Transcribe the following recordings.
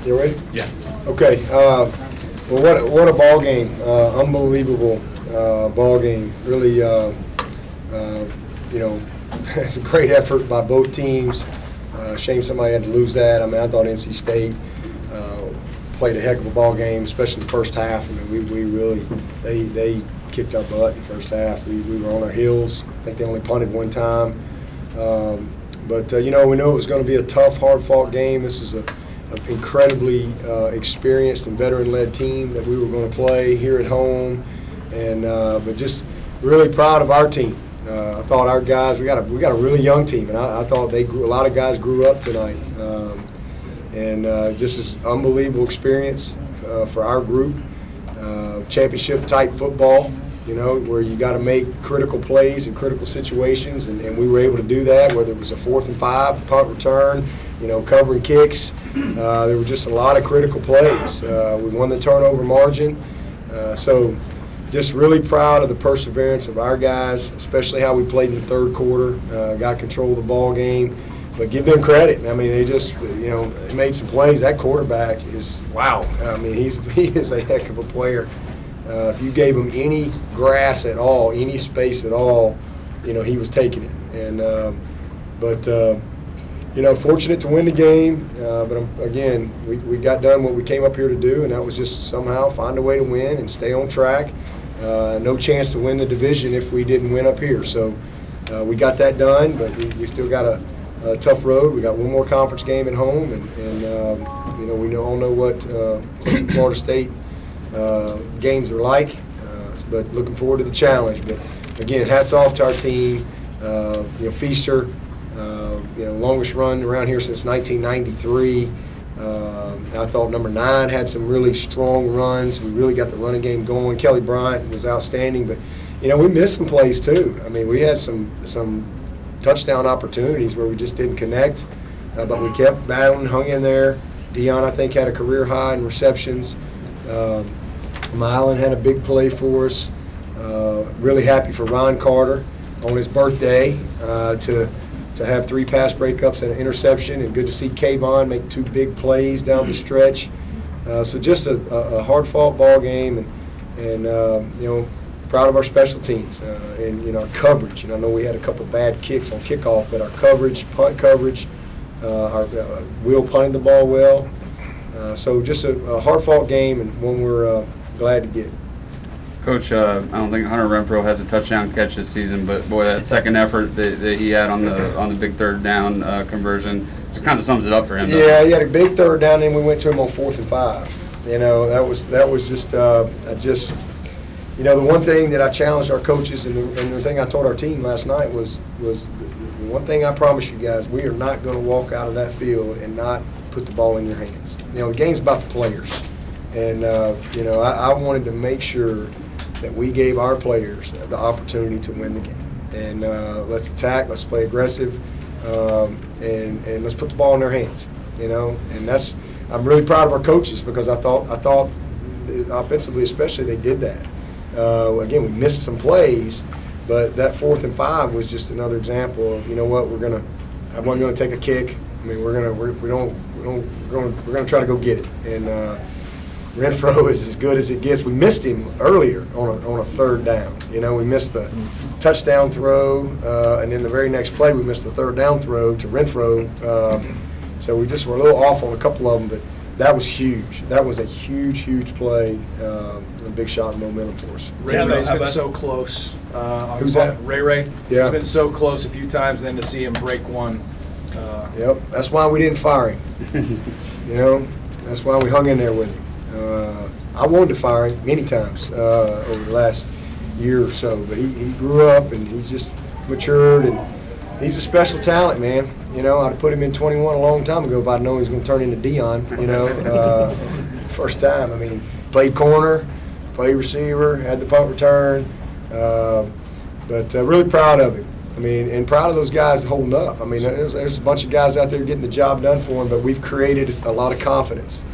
You ready? Yeah. Okay. Well, what a ball game! Unbelievable ball game. Really, it's a great effort by both teams. Shame somebody had to lose that. I mean, I thought NC State played a heck of a ball game, especially the first half. I mean, we really they kicked our butt in the first half. We were on our heels. I think they only punted one time. But we knew it was going to be a tough, hard-fought game. This was an incredibly experienced and veteran-led team that we were going to play here at home, and but just really proud of our team. I thought our guys, we got a really young team, and I thought a lot of guys grew up tonight, and just this unbelievable experience for our group. Championship-type football, where you got to make critical plays in critical situations, and we were able to do that, whether it was a 4th and 5, punt return, covering kicks. There were just a lot of critical plays. We won the turnover margin. So just really proud of the perseverance of our guys, especially how we played in the third quarter, got control of the ball game. But give them credit. I mean, they just, they made some plays. That quarterback is, wow. I mean, he is a heck of a player. If you gave him any grass at all, any space at all, he was taking it. And fortunate to win the game. But again, we got done what we came up here to do, and that was just somehow find a way to win and stay on track. No chance to win the division if we didn't win up here. So we got that done, but we still got a tough road. We got one more conference game at home, and we all know what Clemson, Florida State games are like. But looking forward to the challenge. But again, hats off to our team. Feaster, longest run around here since 1993. I thought number 9 had some really strong runs. We really got the running game going. Kelly Bryant was outstanding, but we missed some plays too. I mean, we had some touchdown opportunities where we just didn't connect, but we kept battling, hung in there. Dion, I think, had a career high in receptions. Mylan had a big play for us. Really happy for Ron Carter on his birthday to have 3 pass breakups and an interception, and good to see Kayvon make 2 big plays down the stretch. So just a hard-fought ball game, and proud of our special teams and our coverage. I know we had a couple bad kicks on kickoff, but our coverage, punt coverage, Will punted the ball well. So just a hard-fought game, and one we're glad to get. Coach, I don't think Hunter Renfro has a touchdown catch this season, but boy, that second effort that he had on the big third down conversion just kind of sums it up for him. Yeah, he had a big third down, and we went to him on 4th and 5. That was just the one thing that I challenged our coaches, and the thing I told our team last night was the one thing I promise you guys: we are not going to walk out of that field and not put the ball in your hands. The game's about the players, and I wanted to make sure that we gave our players the opportunity to win the game. And let's attack, let's play aggressive, and let's put the ball in their hands. And I'm really proud of our coaches, because I thought offensively especially they did that. Again, we missed some plays, but that 4th and 5 was just another example of I wasn't going to take a kick. I mean, we're going to try to go get it. And Renfro is as good as it gets. We missed him earlier on a 3rd down. We missed the touchdown throw, and then the very next play we missed the 3rd down throw to Renfro. So we just were a little off on a couple of them, but that was huge. That was a huge, huge play, a big shot of momentum for us. Ray's been so close. Who's that? Ray. Yeah. He's been so close a few times, then to see him break one. Yep, that's why we didn't fire him. That's why we hung in there with him. I wanted to fire him many times over the last year or so, but he grew up, and he's just matured, and he's a special talent, man. I'd have put him in 21 a long time ago if I'd known he was going to turn into Dion. First time. I mean, played corner, played receiver, had the punt return, but really proud of him. I mean, and proud of those guys holding up. I mean, there's a bunch of guys out there getting the job done for him, but we've created a lot of confidence,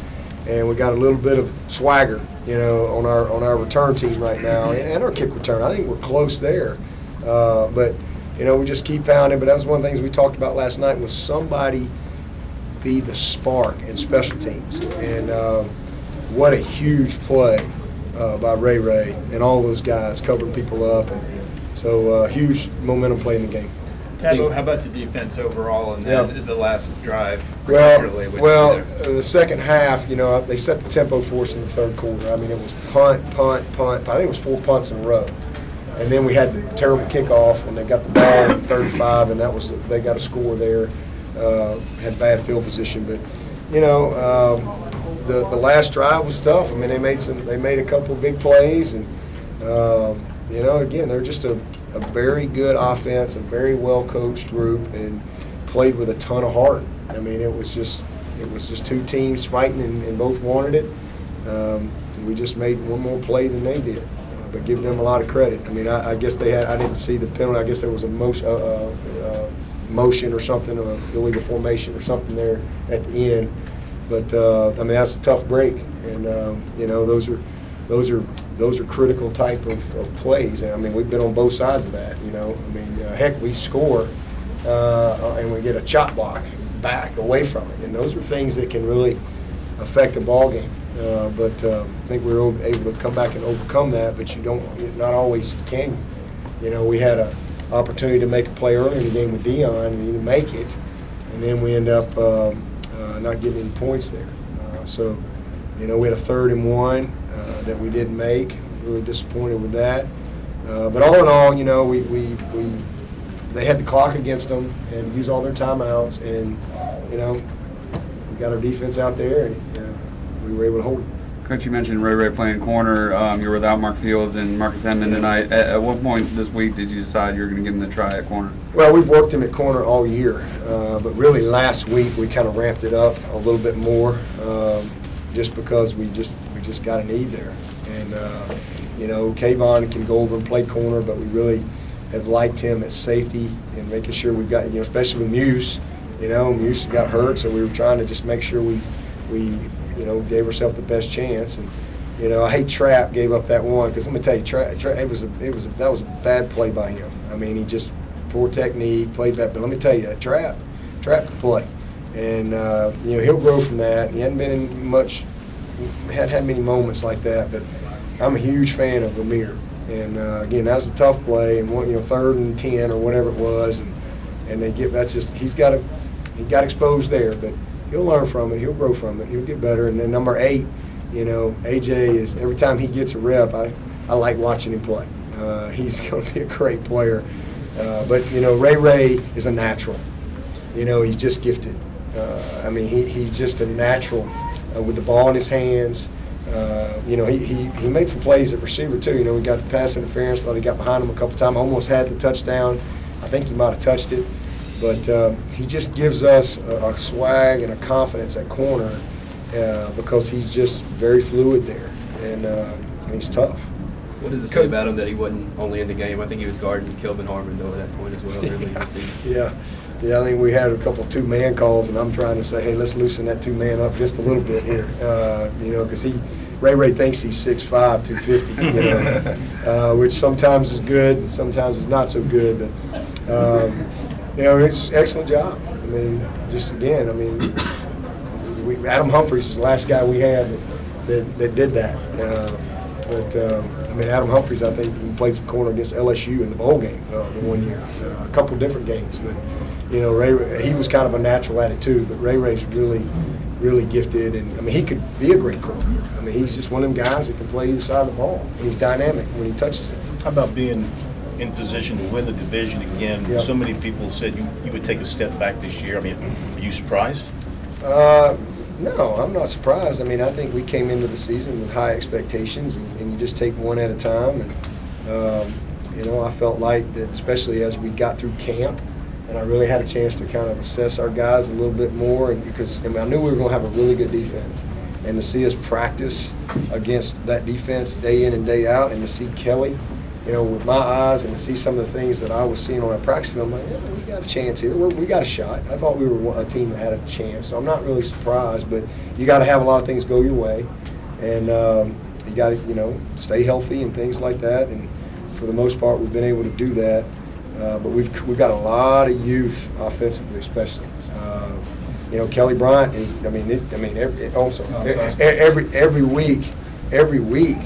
and we got a little bit of swagger, on our return team right now, and our kick return. I think we're close there, but we just keep pounding. But that was one of the things we talked about last night, was somebody be the spark in special teams. And what a huge play by Ray and all those guys covering people up. And so huge momentum play in the game. Tabo, how about the defense overall and then the last drive? Well, the second half, you know, they set the tempo for us in the third quarter. I mean, it was punt. I think it was 4 punts in a row. And then we had the terrible kickoff when they got the ball at 35, and they got a score there. Had bad field position, but you know, the last drive was tough. I mean, they made a couple of big plays, and you know, again, they're just a very good offense, a very well coached group, and played with a ton of heart. I mean, it was just two teams fighting, and both wanted it. We just made one more play than they did. But give them a lot of credit. I mean, I guess I didn't see the penalty. I guess there was a motion or something, or illegal formation or something there at the end. But I mean, that's a tough break, and you know, those are critical type of plays. And I mean, we've been on both sides of that. You know, I mean, heck, we score and we get a chop block back away from it, and those are things that can really affect a ball game. But I think we were able to come back and overcome that, but not always can you. You know, we had an opportunity to make a play early in the game with Dion and didn't make it, and then we end up not getting any points there. So, you know, we had a 3rd and 1 that we didn't make. Really disappointed with that. But all in all, you know, they had the clock against them and used all their timeouts, and you know, we got our defense out there, and we were able to hold it. Coach, you mentioned Ray playing corner. You were without Mark Fields and Marcus Edmond tonight. At what point this week did you decide you were going to give him the try at corner? Well, we've worked him at corner all year, but really last week we kind of ramped it up a little bit more, just because we just got a need there. And you know, Kayvon can go over and play corner, but we really have liked him at safety and making sure we've got, you know, especially with Muse. You know, Muse got hurt, so we were trying to just make sure we you know, gave ourselves the best chance. And you know, I hate Trapp gave up that one, because let me tell you, that was a bad play by him. I mean, he just poor technique, played that. But let me tell you, Trapp can play, and you know, he'll grow from that. He hadn't been in had many moments like that, but I'm a huge fan of Amir. And again, that was a tough play, and one, you know, 3rd and 10 or whatever it was, and they get he got exposed there, but he'll learn from it. He'll grow from it. He'll get better. And then number 8, you know, AJ is, every time he gets a rep, I like watching him play. He's going to be a great player. But, you know, Ray is a natural. You know, he's just gifted. I mean, he's just a natural with the ball in his hands. You know, he made some plays at receiver, too. You know, we got the pass interference. Thought he got behind him a couple times. Almost had the touchdown. I think he might have touched it. But he just gives us a swag and a confidence at corner because he's just very fluid there, and he's tough. What does it say about him that he wasn't only in the game? I think he was guarding Kelvin Harmon, though, at that point as well. Yeah, I think we had a couple of 2-man calls, and I'm trying to say, hey, let's loosen that 2-man up just a little bit here, you know, because Ray thinks he's 6'5", 250, you know, which sometimes is good and sometimes is not so good, but. You know, it's an excellent job. I mean, just again, I mean, Adam Humphries was the last guy we had that did that. I mean, Adam Humphries, I think he played some corner against LSU in the bowl game the one year, a couple different games. But you know, Ray, he was kind of a natural at it too. But Ray's really gifted, and I mean, he could be a great corner. I mean, he's just one of them guys that can play either side of the ball, and he's dynamic when he touches it. How about being in position to win the division again? Yep. So many people said you would take a step back this year. I mean, are you surprised? No, I'm not surprised. I mean, I think we came into the season with high expectations, and you just take one at a time. And you know, I felt like that, especially as we got through camp, and I really had a chance to kind of assess our guys a little bit more, and because I knew we were going to have a really good defense, and to see us practice against that defense day in and day out, and to see Kelly, you know, with my eyes, and to see some of the things that I was seeing on our practice film, like, yeah, we got a chance here. We got a shot. I thought we were a team that had a chance, so I'm not really surprised. But you got to have a lot of things go your way, and you got to, you know, stay healthy and things like that. And for the most part, we've been able to do that. But we've got a lot of youth offensively, especially. You know, Kelly Bryant is. Every week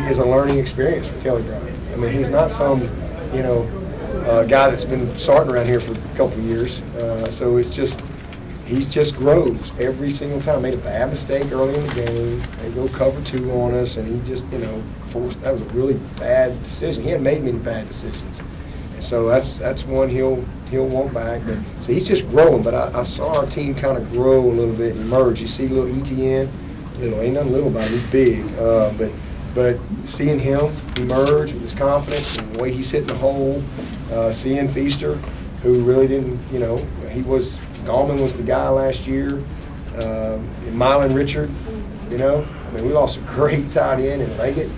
is a learning experience for Kelly Bryant. I mean, he's not some, guy that's been starting around here for a couple of years. So it's just, he just grows every single time. Made a bad mistake early in the game. They go cover 2 on us, and he just, forced. That was a really bad decision. He hadn't made many bad decisions, and so that's one he'll want back. But so he's just growing. But I saw our team kind of grow a little bit and emerge. You see little ETN, ain't nothing little about him. He's big, but seeing him emerge with his confidence and the way he's hitting the hole, seeing Feaster, who really didn't, Gallman was the guy last year, Mylan Richard, we lost a great tight end in Leggett.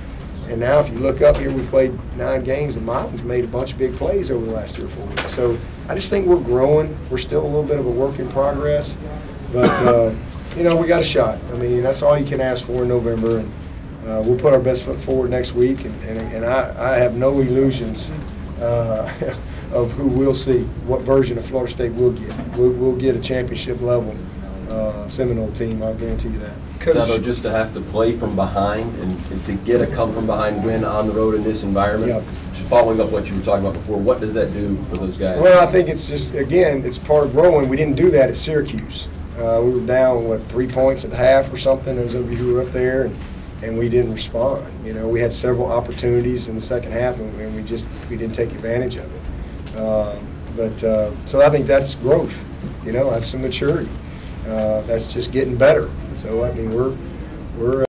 And now if you look up here, we played 9 games, and Mylan's made a bunch of big plays over the last 3 or 4 weeks. So I just think we're growing. We're still a little bit of a work in progress. But, we got a shot. I mean, that's all you can ask for in November. And we'll put our best foot forward next week. And I have no illusions of who we'll see, what version of Florida State we'll get. We'll get a championship level Seminole team, I'll guarantee you that. Coach, just to have to play from behind and to get a come from behind win on the road in this environment, yep. Just following up what you were talking about before, what does that do for those guys? Well, I think it's just, again, it's part of growing. We didn't do that at Syracuse. We were down, 3 points at half or something, those of you who were up there, and we didn't respond. We had several opportunities in the second half, and we didn't take advantage of it. So I think that's growth. That's some maturity. That's just getting better. So I mean, we're